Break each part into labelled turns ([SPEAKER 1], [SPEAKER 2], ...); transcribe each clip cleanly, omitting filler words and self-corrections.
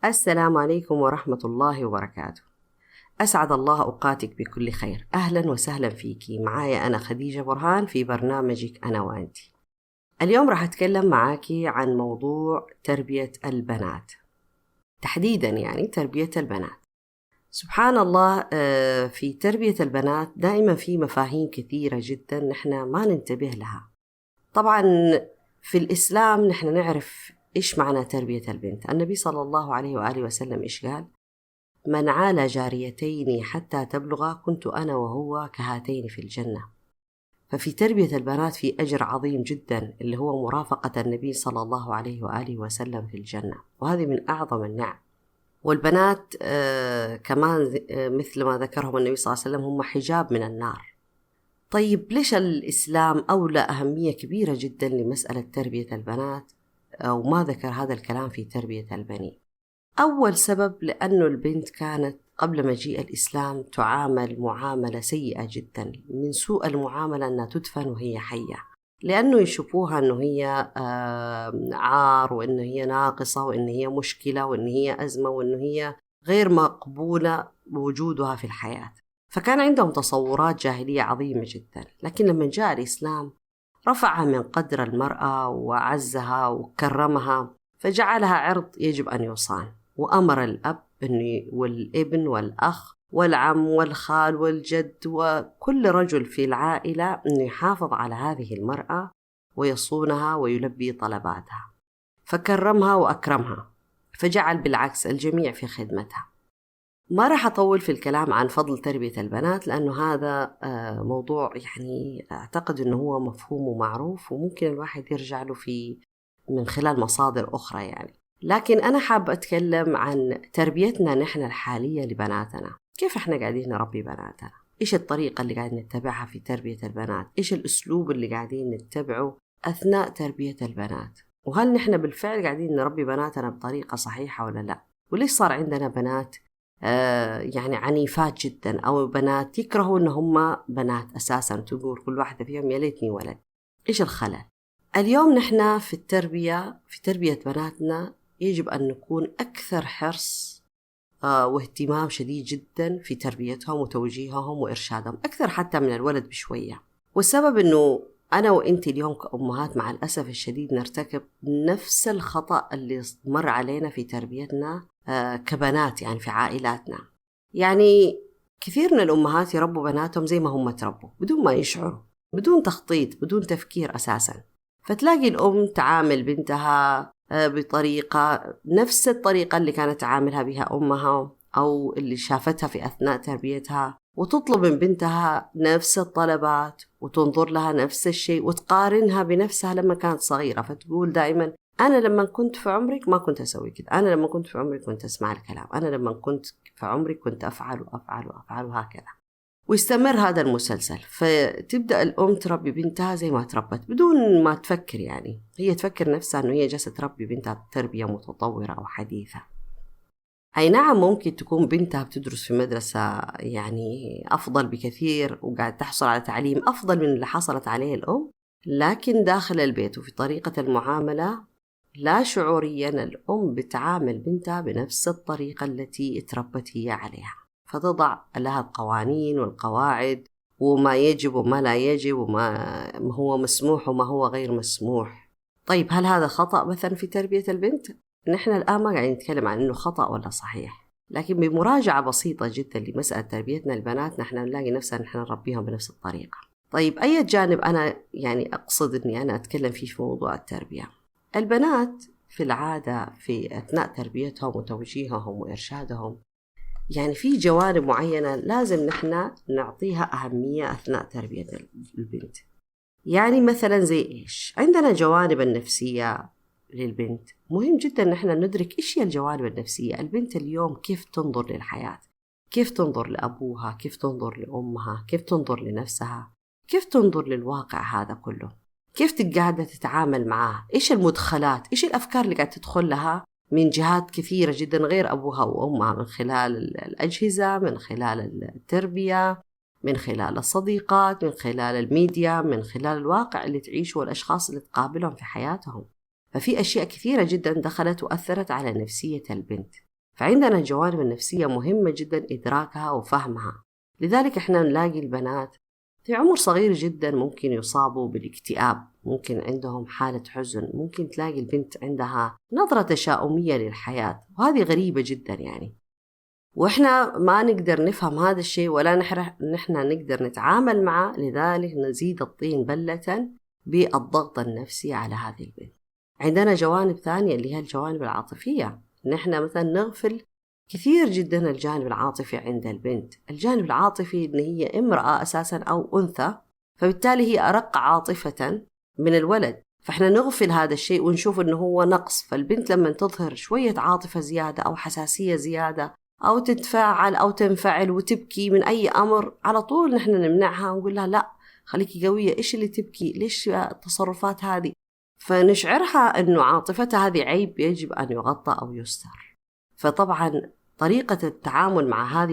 [SPEAKER 1] السلام عليكم ورحمة الله وبركاته. أسعد الله أوقاتك بكل خير. أهلا وسهلا فيكي. معايا أنا خديجة برهان في برنامجك أنا وأنتي. اليوم راح أتكلم معاكي عن موضوع تربية البنات، تحديدا يعني تربية البنات. سبحان الله، في تربية البنات دائما في مفاهيم كثيرة جدا نحن ما ننتبه لها. طبعا في الإسلام نحن نعرف إيش معنى تربية البنت. النبي صلى الله عليه وآله وسلم إيش قال؟ من عال جاريتين حتى تبلغا كنت أنا وهو كهاتين في الجنة. ففي تربية البنات في أجر عظيم جدا اللي هو مرافقة النبي صلى الله عليه وآله وسلم في الجنة، وهذه من أعظم النعم. والبنات كمان مثل ما ذكرهم النبي صلى الله عليه وسلم هم حجاب من النار. طيب ليش الإسلام أولى أهمية كبيرة جدا لمسألة تربية البنات وما ذكر هذا الكلام في تربية البنين؟ أول سبب لأنه البنت كانت قبل مجيء الإسلام تعامل معاملة سيئة جدا. من سوء المعاملة أنها تدفن وهي حية، لأنه يشوفوها أنه هي عار، وأنه هي ناقصة، وأنه هي مشكلة، وأنه هي أزمة، وأنه هي غير مقبولة بوجودها في الحياة. فكان عندهم تصورات جاهلية عظيمة جدا. لكن لما جاء الإسلام رفع من قدر المرأة وعزها وكرمها، فجعلها عرض يجب أن يصان. وأمر الأب والابن والأخ والعم والخال والجد وكل رجل في العائلة أن يحافظ على هذه المرأة ويصونها ويلبي طلباتها، فكرمها وأكرمها، فجعل بالعكس الجميع في خدمتها. ما راح أطول في الكلام عن فضل تربية البنات، لأنه هذا موضوع يعني أعتقد أنه هو مفهوم ومعروف، وممكن الواحد يرجع له من خلال مصادر أخرى يعني. لكن أنا حابة أتكلم عن تربيتنا نحن الحالية لبناتنا. كيف إحنا قاعدين نربي بناتنا؟ إيش الطريقة اللي قاعدين نتبعها في تربية البنات؟ إيش الأسلوب اللي قاعدين نتبعه أثناء تربية البنات؟ وهل نحن بالفعل قاعدين نربي بناتنا بطريقة صحيحة ولا لا؟ وليش صار عندنا بنات يعني عنيفات جدا، أو بنات يكرهوا إن هم بنات أساسا، تقول كل واحدة فيهم يا ليتني ولد؟ إيش الخلل؟ اليوم نحن في تربية بناتنا يجب أن نكون أكثر حرص واهتمام شديد جدا في تربيتهم وتوجيههم وإرشادهم، أكثر حتى من الولد بشوية. والسبب أنه أنا وإنتي اليوم كأمهات مع الأسف الشديد نرتكب نفس الخطأ اللي مر علينا في تربيتنا كبنات، يعني في عائلاتنا. يعني كثير من الأمهات يربوا بناتهم زي ما هم تربوا، بدون ما يشعروا، بدون تخطيط، بدون تفكير أساسا. فتلاقي الأم تعامل بنتها بطريقة نفس الطريقة اللي كانت تعاملها بها أمها أو اللي شافتها في أثناء تربيتها، وتطلب من بنتها نفس الطلبات وتنظر لها نفس الشيء وتقارنها بنفسها لما كانت صغيرة. فتقول دائما أنا لما كنت في عمرك ما كنت أسوي كده، أنا لما كنت في عمرك كنت أسمع الكلام، أنا لما كنت في عمرك كنت أفعل وأفعل وأفعل، وهكذا. ويستمر هذا المسلسل. فتبدأ الأم تربي بنتها زي ما تربت بدون ما تفكر، يعني هي تفكر نفسها أنه هي جالسة تربي بنتها تربية متطورة أو حديثة. أي نعم، ممكن تكون بنتها بتدرس في مدرسة يعني أفضل بكثير وقاعد تحصل على تعليم أفضل من اللي حصلت عليه الأم، لكن داخل البيت وفي طريقة المعاملة لا شعوريا الأم بتعامل بنتها بنفس الطريقة التي اتربت هي عليها، فتضع لها القوانين والقواعد وما يجب وما لا يجب وما هو مسموح وما هو غير مسموح. طيب هل هذا خطأ مثلا في تربية البنت؟ نحن الآن ما قاعدين نتكلم عن إنه خطأ ولا صحيح، لكن بمراجعة بسيطة جدا لمسألة تربيتنا البنات نحن نلاقي نفسنا نحن نربيهم بنفس الطريقة. طيب أي جانب أنا يعني أقصد أني أنا أتكلم فيه في موضوع التربية؟ البنات في العادة في أثناء تربيتهم وتوجيههم وإرشادهم يعني في جوانب معينة لازم نحن نعطيها أهمية أثناء تربية البنت. يعني مثلا زي إيش؟ عندنا جوانب النفسية للبنت، مهم جدا نحن ندرك إيش هي الجوانب النفسية. البنت اليوم كيف تنظر للحياة، كيف تنظر لأبوها، كيف تنظر لأمها، كيف تنظر لنفسها، كيف تنظر للواقع هذا كله، كيف قاعدة تتعامل معاه، إيش المدخلات، إيش الأفكار اللي قاعدة تدخل لها من جهات كثيرة جدا غير أبوها وأمها، من خلال الأجهزة، من خلال التربية، من خلال الصديقات، من خلال الميديا، من خلال الواقع اللي تعيشه والأشخاص اللي تقابلهم في حياتهم. ففي أشياء كثيرة جدا دخلت وأثرت على نفسية البنت. فعندنا الجوانب النفسية مهمة جدا إدراكها وفهمها. لذلك إحنا نلاقي البنات في عمر صغير جدا ممكن يصابوا بالاكتئاب، ممكن عندهم حالة حزن، ممكن تلاقي البنت عندها نظرة تشاؤمية للحياة، وهذه غريبة جدا يعني. وإحنا ما نقدر نفهم هذا الشيء ولا نحن نقدر نتعامل معه، لذلك نزيد الطين بلة بالضغط النفسي على هذه البنت. عندنا جوانب ثانية اللي هي الجوانب العاطفية. نحن مثلا نغفل كثير جدا الجانب العاطفي عند البنت. الجانب العاطفي إن هي امرأة أساسا أو أنثى، فبالتالي هي أرق عاطفة من الولد، فإحنا نغفل هذا الشيء ونشوف إنه هو نقص. فالبنت لما تظهر شوية عاطفة زيادة أو حساسية زيادة أو تتفاعل أو تنفعل وتبكي من أي أمر، على طول نحن نمنعها ونقول لها لا خليكي قوية، إيش اللي تبكي، ليش التصرفات هذه، فنشعرها أنه عاطفتها هذه عيب يجب أن يغطى أو يستر. فطبعا طريقة التعامل مع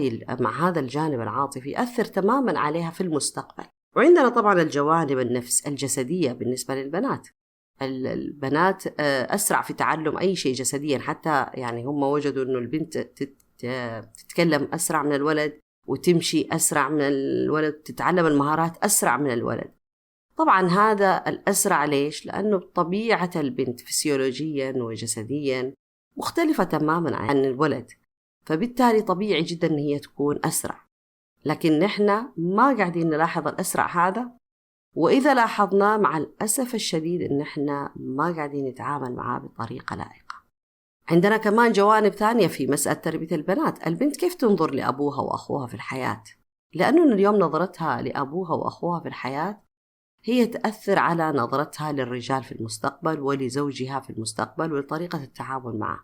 [SPEAKER 1] هذا الجانب العاطفي يأثر تماما عليها في المستقبل. وعندنا طبعا الجوانب الجسدية بالنسبة للبنات. البنات أسرع في تعلم أي شيء جسديا، حتى يعني هم وجدوا أنه البنت تتكلم أسرع من الولد، وتمشي أسرع من الولد، تتعلم المهارات أسرع من الولد. طبعا هذا الأسرع ليش؟ لأنه طبيعة البنت فسيولوجيا وجسديا مختلفة تماما عن الولد، فبالتالي طبيعي جدا أن هي تكون أسرع. لكن نحن ما قاعدين نلاحظ الأسرع هذا، وإذا لاحظنا مع الأسف الشديد أن احنا ما قاعدين نتعامل معاه بطريقة لائقة. عندنا كمان جوانب ثانية في مسألة تربية البنات. البنت كيف تنظر لأبوها وأخوها في الحياة؟ لأنه اليوم نظرتها لأبوها وأخوها في الحياة هي تأثر على نظرتها للرجال في المستقبل ولزوجها في المستقبل ولطريقة التعامل معه.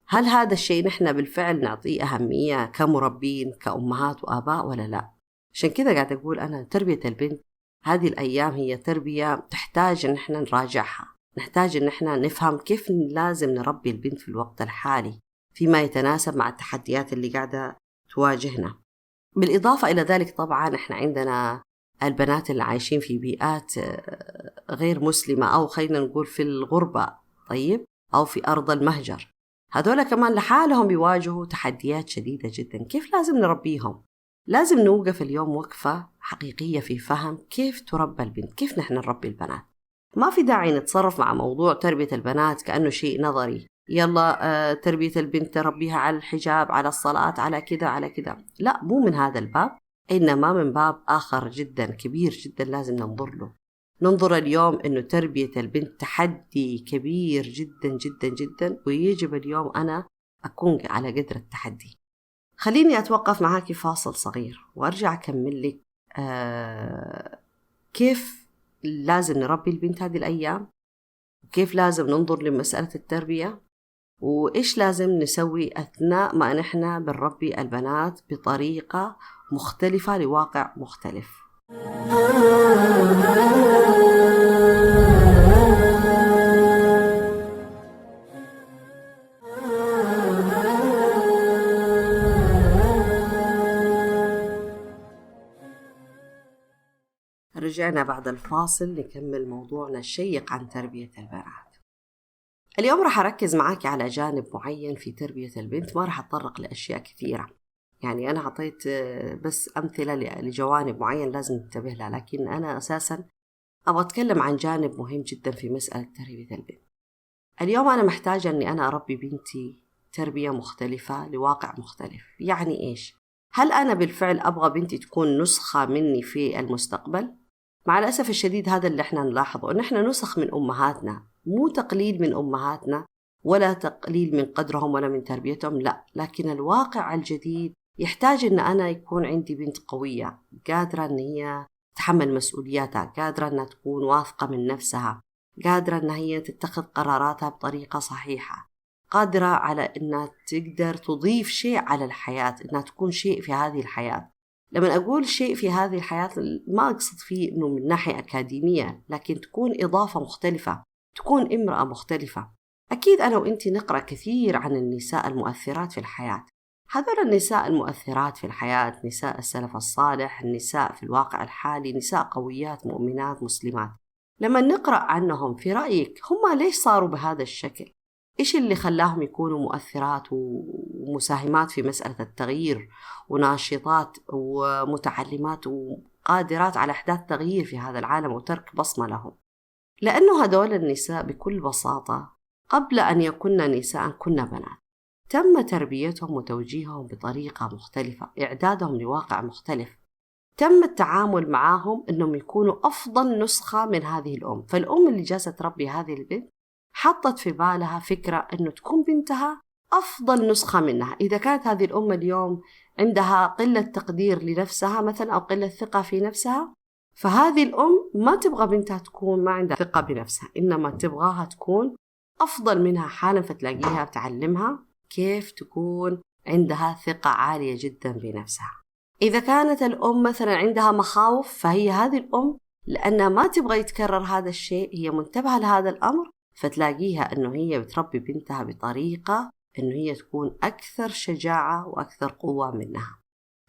[SPEAKER 1] هل هذا الشيء نحن بالفعل نعطيه أهمية كمربين كأمهات وآباء ولا لا؟ عشان كذا قاعد أقول أنا تربية البنت هذه الأيام هي تربية تحتاج أن نحن نراجعها، نحتاج أن نحن نفهم كيف لازم نربي البنت في الوقت الحالي فيما يتناسب مع التحديات اللي قاعدة تواجهنا. بالإضافة إلى ذلك طبعا احنا عندنا البنات اللي عايشين في بيئات غير مسلمة، أو خلينا نقول في الغربة، طيب، أو في أرض المهجر. هذولا كمان لحالهم بيواجهوا تحديات شديدة جدا. كيف لازم نربيهم؟ لازم نوقف اليوم وقفة حقيقية في فهم كيف تربى البنت، كيف نحن نربي البنات. ما في داعي نتصرف مع موضوع تربية البنات كأنه شيء نظري، يلا تربية البنت تربيها على الحجاب، على الصلاة، على كذا على كذا. لا، مو من هذا الباب، إنما من باب آخر جدا كبير جدا لازم ننظر له. ننظر اليوم إنه تربية البنت تحدي كبير جدا جدا جدا، ويجب اليوم أنا أكون على قدر التحدي. خليني أتوقف معاكي فاصل صغير وأرجع أكمل لك كيف لازم نربي البنت هذه الأيام، وكيف لازم ننظر لمسألة التربية، وإيش لازم نسوي أثناء ما نحن بنربي البنات بطريقة مختلفة لواقع مختلف. رجعنا بعد الفاصل نكمل موضوعنا الشيق عن تربية البنات. اليوم راح أركز معاك على جانب معين في تربية البنت، ما راح أتطرق لأشياء كثيرة. يعني أنا عطيت بس أمثلة لجوانب معين لازم ننتبه لها، لكن أنا أساساً أبغى أتكلم عن جانب مهم جدا في مسألة تربية البنت. اليوم أنا محتاجة أني أنا أربي بنتي تربية مختلفة لواقع مختلف. يعني إيش؟ هل أنا بالفعل أبغى بنتي تكون نسخة مني في المستقبل؟ مع الأسف الشديد هذا اللي احنا نلاحظه، أن احنا نسخ من أمهاتنا، مو تقليل من أمهاتنا ولا تقليل من قدرهم ولا من تربيتهم، لا، لكن الواقع الجديد يحتاج أن أنا يكون عندي بنت قوية قادرة أن هي تحمل مسؤولياتها، قادرة أنها تكون واثقة من نفسها، قادرة أن هي تتخذ قراراتها بطريقة صحيحة، قادرة على أنها تقدر تضيف شيء على الحياة، أنها تكون شيء في هذه الحياة. لما أقول شيء في هذه الحياة ما أقصد فيه أنه من ناحية أكاديمية، لكن تكون إضافة مختلفة، تكون امرأة مختلفة. أكيد أنا وإنتي نقرأ كثير عن النساء المؤثرات في الحياة. هذول النساء المؤثرات في الحياة نساء السلف الصالح، النساء في الواقع الحالي نساء قويات مؤمنات مسلمات. لما نقرأ عنهم في رأيك هم ليش صاروا بهذا الشكل؟ إيش اللي خلاهم يكونوا مؤثرات ومساهمات في مسألة التغيير وناشطات ومتعلمات وقادرات على إحداث تغيير في هذا العالم وترك بصمة لهم؟ لأنه هدول النساء بكل بساطة قبل أن يكن نساء كن بنات، تم تربيتهم وتوجيههم بطريقة مختلفة، إعدادهم لواقع مختلف، تم التعامل معهم أنهم يكونوا أفضل نسخة من هذه الأم. فالأم اللي جالسة تربي هذه البنت حطت في بالها فكرة أنه تكون بنتها أفضل نسخة منها. إذا كانت هذه الأم اليوم عندها قلة تقدير لنفسها مثلا أو قلة ثقة في نفسها، فهذه الأم ما تبغى بنتها تكون ما عندها ثقة بنفسها، إنما تبغاها تكون أفضل منها حالا، فتلاقيها تعلمها كيف تكون عندها ثقة عالية جدا بنفسها. إذا كانت الأم مثلا عندها مخاوف، فهي هذه الأم لأنها ما تبغى يتكرر هذا الشيء هي منتبهة لهذا الأمر، فتلاقيها أنه هي بتربي بنتها بطريقة أنه هي تكون أكثر شجاعة وأكثر قوة منها.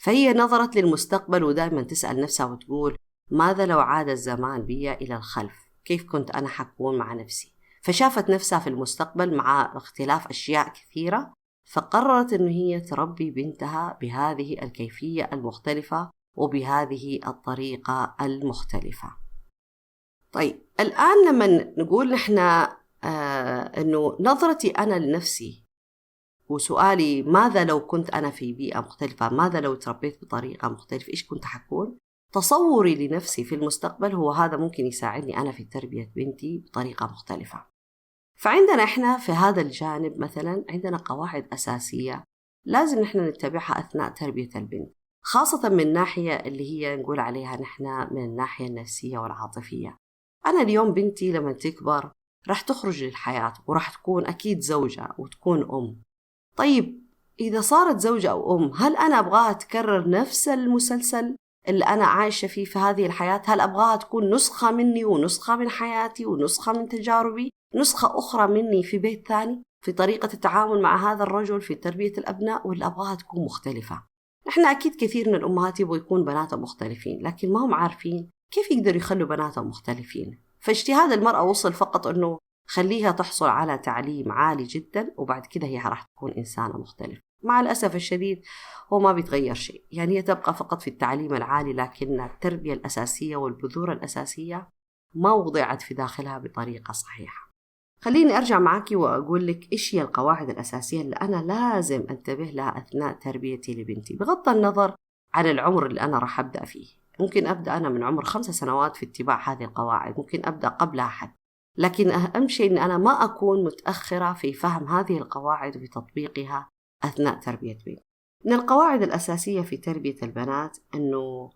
[SPEAKER 1] فهي نظرت للمستقبل ودائما تسأل نفسها وتقول ماذا لو عاد الزمان بي إلى الخلف، كيف كنت أنا حكون مع نفسي؟ فشافت نفسها في المستقبل مع اختلاف أشياء كثيرة، فقررت أنه هي تربي بنتها بهذه الكيفية المختلفة وبهذه الطريقة المختلفة. طيب الآن لما نقول نحن أنه نظرتي أنا لنفسي وسؤالي ماذا لو كنت أنا في بيئة مختلفة، ماذا لو تربيت بطريقة مختلفة، إيش كنت حكون؟ تصوري لنفسي في المستقبل هو هذا ممكن يساعدني أنا في تربية بنتي بطريقة مختلفة. فعندنا إحنا في هذا الجانب مثلا عندنا قواعد أساسية لازم نحن نتبعها أثناء تربية البنت، خاصة من الناحية اللي هي نقول عليها نحن من الناحية النفسية والعاطفية. أنا اليوم بنتي لما تكبر راح تخرج للحياة وراح تكون أكيد زوجة وتكون أم. طيب إذا صارت زوجة أو أم، هل أنا أبغاها تكرر نفس المسلسل اللي أنا عايشة فيه في هذه الحياة؟ هل أبغاها تكون نسخة مني ونسخة من حياتي ونسخة من تجاربي، نسخة أخرى مني في بيت ثاني في طريقة التعامل مع هذا الرجل في تربية الأبناء، ولا أبغاها تكون مختلفة؟ نحن أكيد كثير من الأمهات يبغوا يكون بناتهم مختلفين، لكن ما هم عارفين كيف يقدروا يخلوا بناتهم مختلفين. فاجتهاد المرأة وصل فقط أنه خليها تحصل على تعليم عالي جدا وبعد كده هي راح تكون إنسانة مختلفة. مع الأسف الشديد هو ما بيتغير شيء، يعني هي تبقى فقط في التعليم العالي، لكن التربية الأساسية والبذور الأساسية ما وضعت في داخلها بطريقة صحيحة. خليني أرجع معاكي وأقول لك إيش هي القواعد الأساسية اللي أنا لازم أنتبه لها أثناء تربيتي لبنتي، بغض النظر عن العمر اللي أنا راح أبدأ فيه. ممكن أبدأ أنا من عمر 5 سنوات في اتباع هذه القواعد، ممكن أبدأ قبلها حد، لكن أهم شيء أن أنا ما أكون متأخرة في فهم هذه القواعد وفي تطبيقها أثناء تربية بنتي. من القواعد الأساسية في تربية البنات أنه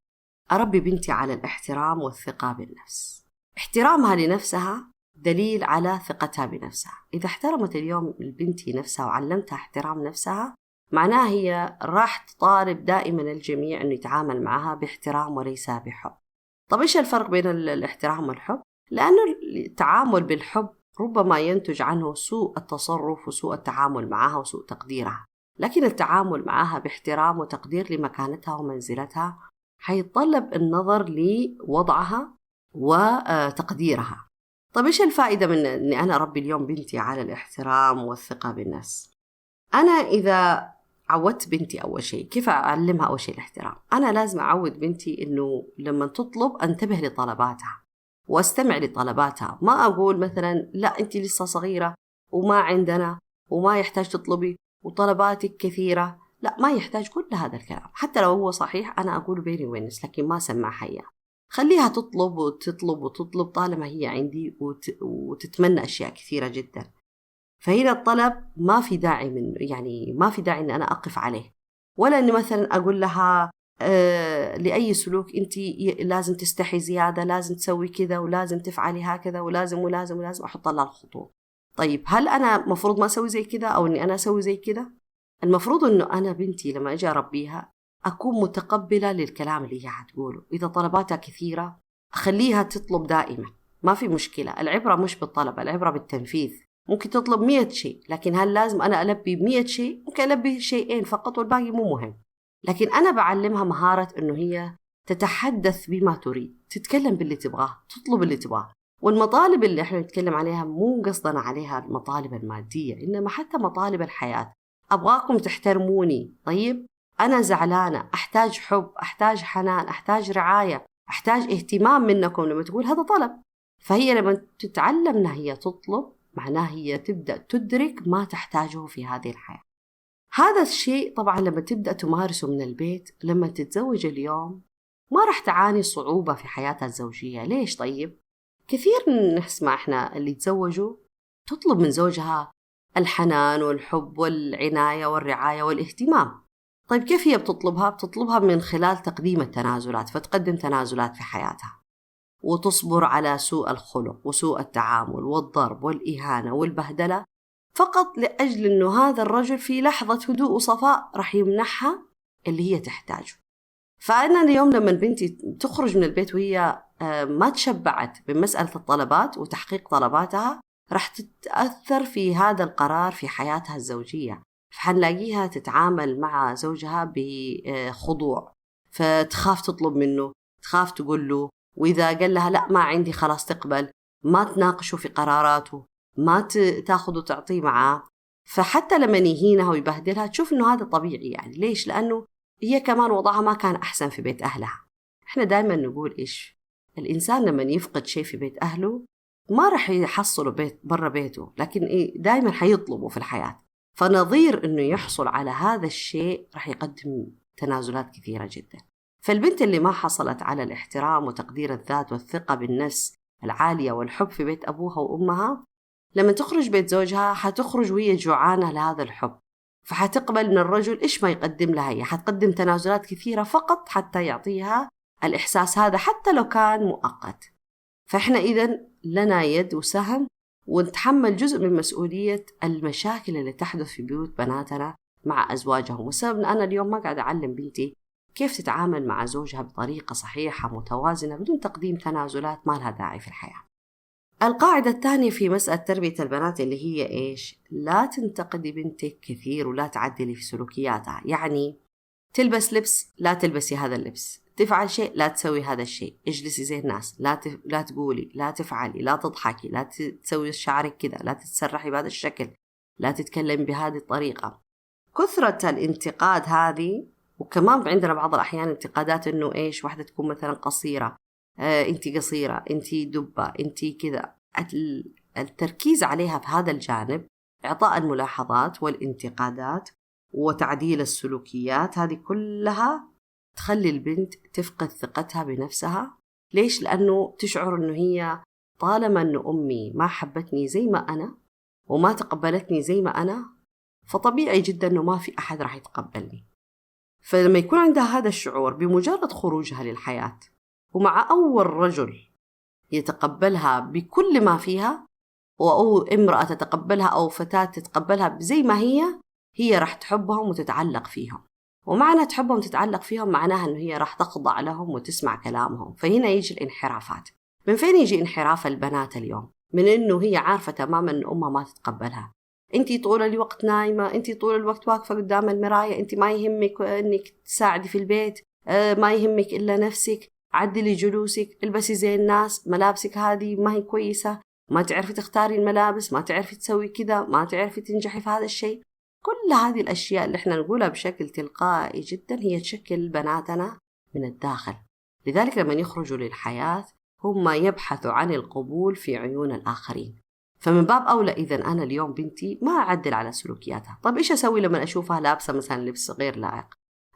[SPEAKER 1] أربي بنتي على الاحترام والثقة بالنفس. احترامها لنفسها دليل على ثقتها بنفسها. إذا احترمت اليوم البنت نفسها وعلمتها احترام نفسها، معناها هي راح تطالب دائما الجميع أنه يتعامل معها باحترام وليس بحب. طب إيش الفرق بين الاحترام والحب؟ لأنه التعامل بالحب ربما ينتج عنه سوء التصرف وسوء التعامل معها وسوء تقديرها، لكن التعامل معها باحترام وتقدير لمكانتها ومنزلتها حيتطلب النظر لوضعها وتقديرها. طب إيش الفائدة من أني أنا أربي اليوم بنتي على الاحترام والثقة بالنفس؟ أنا إذا عودت بنتي أول شيء، كيف أعلمها أول شيء الاحترام؟ أنا لازم أعود بنتي إنه لما تطلب أنتبه لطلباتها واستمع لطلباتها. ما أقول مثلا لا أنت لسه صغيرة وما عندنا وما يحتاج تطلبي وطلباتك كثيرة، لا ما يحتاج كل هذا الكلام. حتى لو هو صحيح أنا أقول بيني وبين نفسي، لكن ما سمعها إياه. خليها تطلب وتطلب وتطلب طالما هي عندي وتتمنى أشياء كثيرة جدا. فهنا الطلب ما في داعي منه، يعني ما في داعي أن أنا أقف عليه، ولا أني مثلا أقول لها لأي سلوك أنت لازم تستحي زيادة، لازم تسوي كذا ولازم تفعلي هكذا ولازم ولازم ولازم أحط لها الخطوط. طيب هل أنا مفروض ما أسوي زي كذا أو أني أنا أسوي زي كذا؟ المفروض أنه أنا بنتي لما أجي أربيها أكون متقبلة للكلام اللي هي هتقوله. إذا طلباتها كثيرة أخليها تطلب دائما، ما في مشكلة. العبرة مش بالطلب، العبرة بالتنفيذ. ممكن تطلب 100 شيء، لكن هل لازم أنا ألبي 100 شيء؟ ممكن ألبي شيئين فقط والباقي مو مهم. لكن أنا بعلمها مهارة أنه هي تتحدث بما تريد، تتكلم باللي تبغاه، تطلب اللي تبغاه. والمطالب اللي احنا نتكلم عليها مو قصدنا عليها المطالب المادية، إنما حتى مطالب الحياة. أبغاكم تحترموني، طيب أنا زعلانة، أحتاج حب، أحتاج حنان، أحتاج رعاية، أحتاج اهتمام منكم. لما تقول هذا طلب، فهي لما تتعلم أنها هي تطلب، معناها هي تبدأ تدرك ما تحتاجه في هذه الحياة. هذا الشيء طبعا لما تبدأ تمارسه من البيت، لما تتزوج اليوم ما راح تعاني صعوبة في حياتها الزوجية. ليش؟ طيب كثير نسمع إحنا اللي تزوجوا تطلب من زوجها الحنان والحب والعناية والرعاية والاهتمام. طيب كيف هي بتطلبها؟ بتطلبها من خلال تقديم التنازلات، فتقدم تنازلات في حياتها وتصبر على سوء الخلق وسوء التعامل والضرب والإهانة والبهدلة، فقط لأجل أنه هذا الرجل في لحظة هدوء وصفاء رح يمنحها اللي هي تحتاجه. فأنا اليوم لما بنتي تخرج من البيت وهي ما تشبعت من مسألة الطلبات وتحقيق طلباتها، رح تتأثر في هذا القرار في حياتها الزوجية. فحنلاقيها تتعامل مع زوجها بخضوع، فتخاف تطلب منه، تخاف تقول له، وإذا قال لها لا ما عندي خلاص تقبل، ما تناقشه في قراراته، ما تاخذ وتعطيه معاه. فحتى لما يهينها ويبهدلها تشوف إنه هذا طبيعي. يعني ليش؟ لأنه هي كمان وضعها ما كان أحسن في بيت أهلها. إحنا دائما نقول إيش؟ الإنسان لما يفقد شيء في بيت أهله ما رح يحصله بيت برا بيته، لكن دائما حيطلبه في الحياة. فنظير إنه يحصل على هذا الشيء رح يقدم تنازلات كثيرة جدا. فالبنت اللي ما حصلت على الاحترام وتقدير الذات والثقة بالنفس العالية والحب في بيت أبوها وأمها، لما تخرج بيت زوجها حتخرج وهي جوعانة لهذا الحب، فحتقبل من الرجل إيش ما يقدم لها. هي حتقدم تنازلات كثيرة فقط حتى يعطيها الإحساس هذا، حتى لو كان مؤقت. فإحنا إذن لنا يد وسهم، ونتحمل جزء من مسؤولية المشاكل اللي تحدث في بيوت بناتنا مع أزواجهم. والسبب أنا اليوم ما قاعد أعلم بنتي كيف تتعامل مع زوجها بطريقة صحيحة متوازنة بدون تقديم تنازلات ما لها داعي في الحياة. القاعدة الثانية في مسألة تربية البنات اللي هي إيش؟ لا تنتقدي بنتك كثير ولا تعدلي في سلوكياتها. يعني تلبس لبس لا تلبسي هذا اللبس، تفعل شيء لا تسوي هذا الشيء، اجلسي زي الناس، لا تقولي، لا تفعلي، لا تضحكي، لا تسوي شعرك كذا، لا تتسرحي بهذا الشكل، لا تتكلم بهذه الطريقة. كثرة الانتقاد هذه، وكمان عندنا بعض الأحيان انتقادات إنه إيش، واحدة تكون مثلا قصيرة، أنتي قصيرة، أنتي دبة، أنتي كذا. التركيز عليها في هذا الجانب، إعطاء الملاحظات والانتقادات وتعديل السلوكيات، هذه كلها تخلي البنت تفقد ثقتها بنفسها. ليش؟ لأنه تشعر أنه هي طالما أنه أمي ما حبتني زي ما أنا وما تقبلتني زي ما أنا، فطبيعي جدا أنه ما في أحد راح يتقبلني. فلما يكون عندها هذا الشعور بمجرد خروجها للحياة ومع أول رجل يتقبلها بكل ما فيها، أو امرأة تتقبلها أو فتاة تتقبلها زي ما هي راح تحبهم وتتعلق فيهم. ومعنى تحبهم وتتعلق فيهم معناها أنه هي راح تخضع لهم وتسمع كلامهم. فهنا يجي الانحرافات. من فين يجي انحراف البنات اليوم؟ من أنه هي عارفة تماما أن أمها ما تتقبلها. أنتي طول الوقت نايمة، أنتي طول الوقت واقفة قدام المراية، أنتي ما يهمك أنك تساعدي في البيت، ما يهمك إلا نفسك، عدلي جلوسك، البسي زي الناس، ملابسك هذه ما هي كويسة، ما تعرفي تختاري الملابس، ما تعرفي تسوي كذا، ما تعرفي تنجحي في هذا الشيء. كل هذه الأشياء اللي احنا نقولها بشكل تلقائي جدا هي تشكل بناتنا من الداخل. لذلك لما يخرجوا للحياة هم يبحثوا عن القبول في عيون الآخرين. فمن باب أولى إذن أنا اليوم بنتي ما أعدل على سلوكياتها. طب إيش أسوي لما أشوفها لابسة مثلا لبس غير لائق؟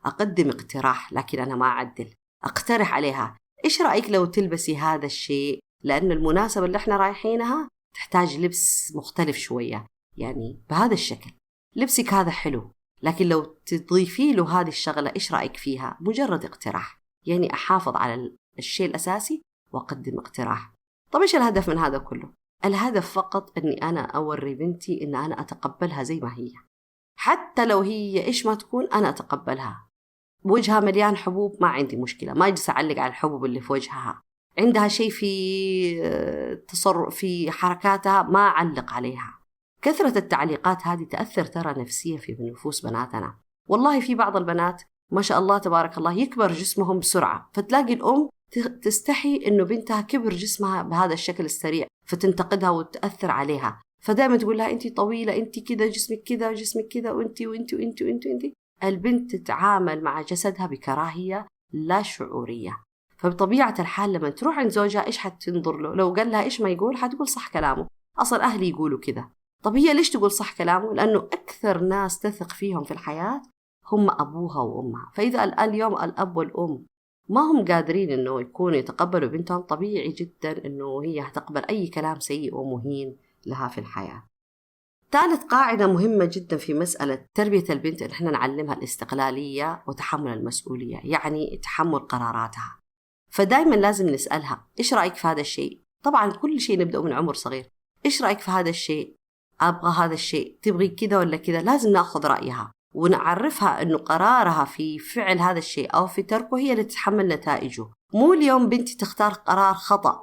[SPEAKER 1] أقدم اقتراح، لكن أنا ما أعدل. أقترح عليها إيش رأيك لو تلبسي هذا الشيء، لأن المناسبة اللي احنا رايحينها تحتاج لبس مختلف شوية، يعني بهذا الشكل. لبسك هذا حلو، لكن لو تضيفي له هذه الشغلة إيش رأيك فيها؟ مجرد اقتراح، يعني أحافظ على الشيء الأساسي وأقدم اقتراح. طب إيش الهدف من هذا كله؟ الهدف فقط أني أنا أوري بنتي أن أنا أتقبلها زي ما هي، حتى لو هي إيش ما تكون أنا أتقبلها. وجهها مليان حبوب ما عندي مشكلة، ما أجلس أعلق على الحبوب اللي في وجهها. عندها شيء في تصرف في حركاتها ما أعلق عليها. كثرة التعليقات هذه تأثر ترى نفسيا في نفوس بناتنا. والله في بعض البنات ما شاء الله تبارك الله يكبر جسمهم بسرعة، فتلاقي الأم تستحي إنه بنتها كبر جسمها بهذا الشكل السريع فتنتقدها وتأثر عليها، فدائما تقول لها أنت طويلة، أنت كذا، جسمك كذا وجسمك كذا، وأنت وأنت وأنت وأنت وأنت. البنت تتعامل مع جسدها بكراهية لا شعورية. فبطبيعة الحال لما تروح عند زوجها إيش حتنظر له؟ لو قال لها إيش ما يقول حتقول صح كلامه، أصلا أهلي يقولوا كذا. طب هي ليش تقول صح كلامه؟ لأنه أكثر ناس تثق فيهم في الحياة هم أبوها وأمها. فإذا اليوم الأب والأم ما هم قادرين إنه يكونوا يتقبلوا بنتهم، طبيعي جدا إنه هي هتقبل أي كلام سيء ومهين لها في الحياة. ثالث قاعدة مهمة جدا في مسألة تربية البنت إن إحنا نعلمها الاستقلالية وتحمل المسؤولية، يعني تحمل قراراتها. فدايما لازم نسألها إيش رأيك في هذا الشيء؟ طبعا كل شيء نبدأ من عمر صغير. إيش رأيك في هذا الشيء؟ أبغى هذا الشيء، تبغي كذا ولا كذا؟ لازم نأخذ رأيها ونعرفها أنه قرارها في فعل هذا الشيء أو في تركه هي اللي تتحمل نتائجه. مو اليوم بنتي تختار قرار خطأ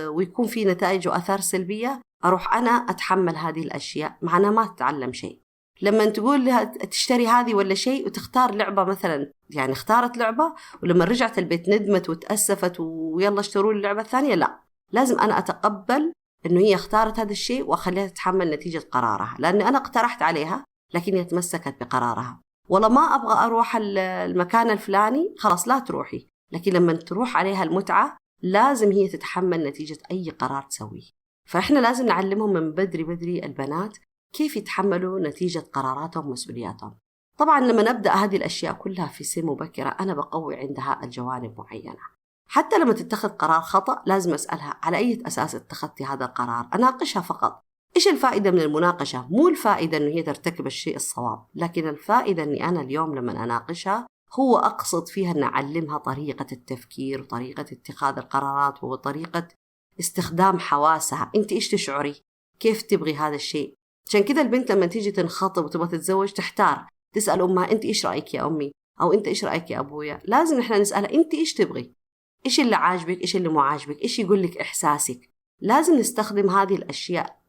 [SPEAKER 1] ويكون في نتائج وأثار سلبية أروح أنا أتحمل هذه الأشياء، معنا ما تتعلم شيء. لما تقول لها تشتري هذه ولا شيء وتختار لعبة مثلا، يعني اختارت لعبة ولما رجعت البيت ندمت وتأسفت ويلا اشتروا لي اللعبة الثانية، لا، لازم أنا أتقبل إنه هي اختارت هذا الشيء وأخليها تتحمل نتيجة قرارها، لأني أنا اقترحت عليها لكن هي تمسكت بقرارها. والله ما أبغى أروح المكان الفلاني، خلاص لا تروحي، لكن لما تروح عليها المتعة لازم هي تتحمل نتيجة أي قرار تسويه. فإحنا لازم نعلمهم من بدري البنات كيف يتحملوا نتيجة قراراتهم ومسؤولياتهم. طبعا لما نبدأ هذه الأشياء كلها في سن مبكرة أنا بقوي عندها الجوانب معينة. حتى لما تتخذ قرار خطأ لازم أسألها على أي أساس اتخذتي هذا القرار، أناقشها فقط. إيش الفائدة من المناقشة؟ مو الفائدة أنه هي ترتكب الشيء الصواب، لكن الفائدة أني أنا اليوم لما أناقشها هو أقصد فيها أن أعلمها طريقة التفكير وطريقة اتخاذ القرارات وطريقة استخدام حواسها. أنت إيش تشعري؟ كيف تبغي هذا الشيء؟ عشان كذا البنت لما تيجي تنخطب وتبغى تتزوج تحتار، تسأل أمها أنت إيش رأيك يا أمي؟ أو أنت إيش رأيك يا أبويا؟ لازم نحن نسألها أنت إيش تبغي؟ إيش اللي عاجبك؟ إيش اللي مو عاجبك؟ إيش يقول لك إحساسك؟ لازم نستخدم هذه الأشياء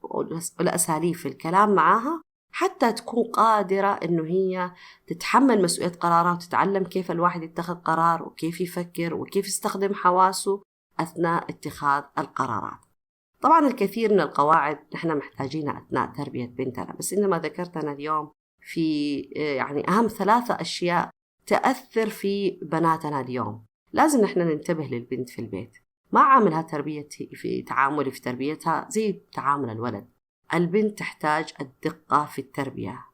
[SPEAKER 1] والأساليب في الكلام معها حتى تكون قادرة إنه هي تتحمل مسؤولية قرارها وتتعلم كيف الواحد يتخذ قرار وكيف يفكر وكيف يستخدم حواسه أثناء اتخاذ القرارات. طبعا الكثير من القواعد نحن محتاجينها أثناء تربية بنتنا، بس إنما ذكرتنا اليوم في يعني أهم 3 أشياء تأثر في بناتنا اليوم. لازم نحن ننتبه للبنت في البيت، ما عاملها تعاملي في تربيتها زي تعامل الولد. البنت تحتاج الدقة في التربية،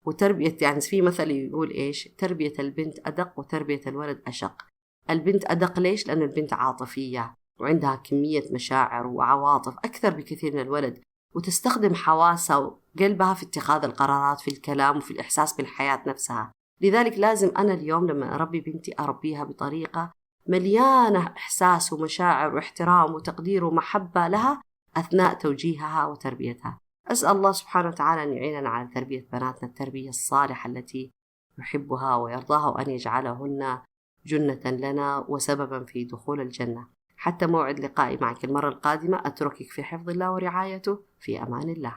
[SPEAKER 1] وتربية يعني في مثل يقول إيش؟ تربية البنت أدق وتربية الولد أشق. البنت أدق ليش؟ لأن البنت عاطفية وعندها كمية مشاعر وعواطف أكثر بكثير من الولد، وتستخدم حواسها وقلبها في اتخاذ القرارات، في الكلام وفي الإحساس بالحياة نفسها. لذلك لازم أنا اليوم لما أربي بنتي أربيها بطريقة مليانة إحساس ومشاعر واحترام وتقدير ومحبة لها أثناء توجيهها وتربيتها. أسأل الله سبحانه وتعالى أن يعيننا على تربية بناتنا التربية الصالحة التي يحبها ويرضاها، وأن يجعلهن جنة لنا وسببا في دخول الجنة. حتى موعد لقائي معك المرة القادمة أتركك في حفظ الله ورعايته، في أمان الله.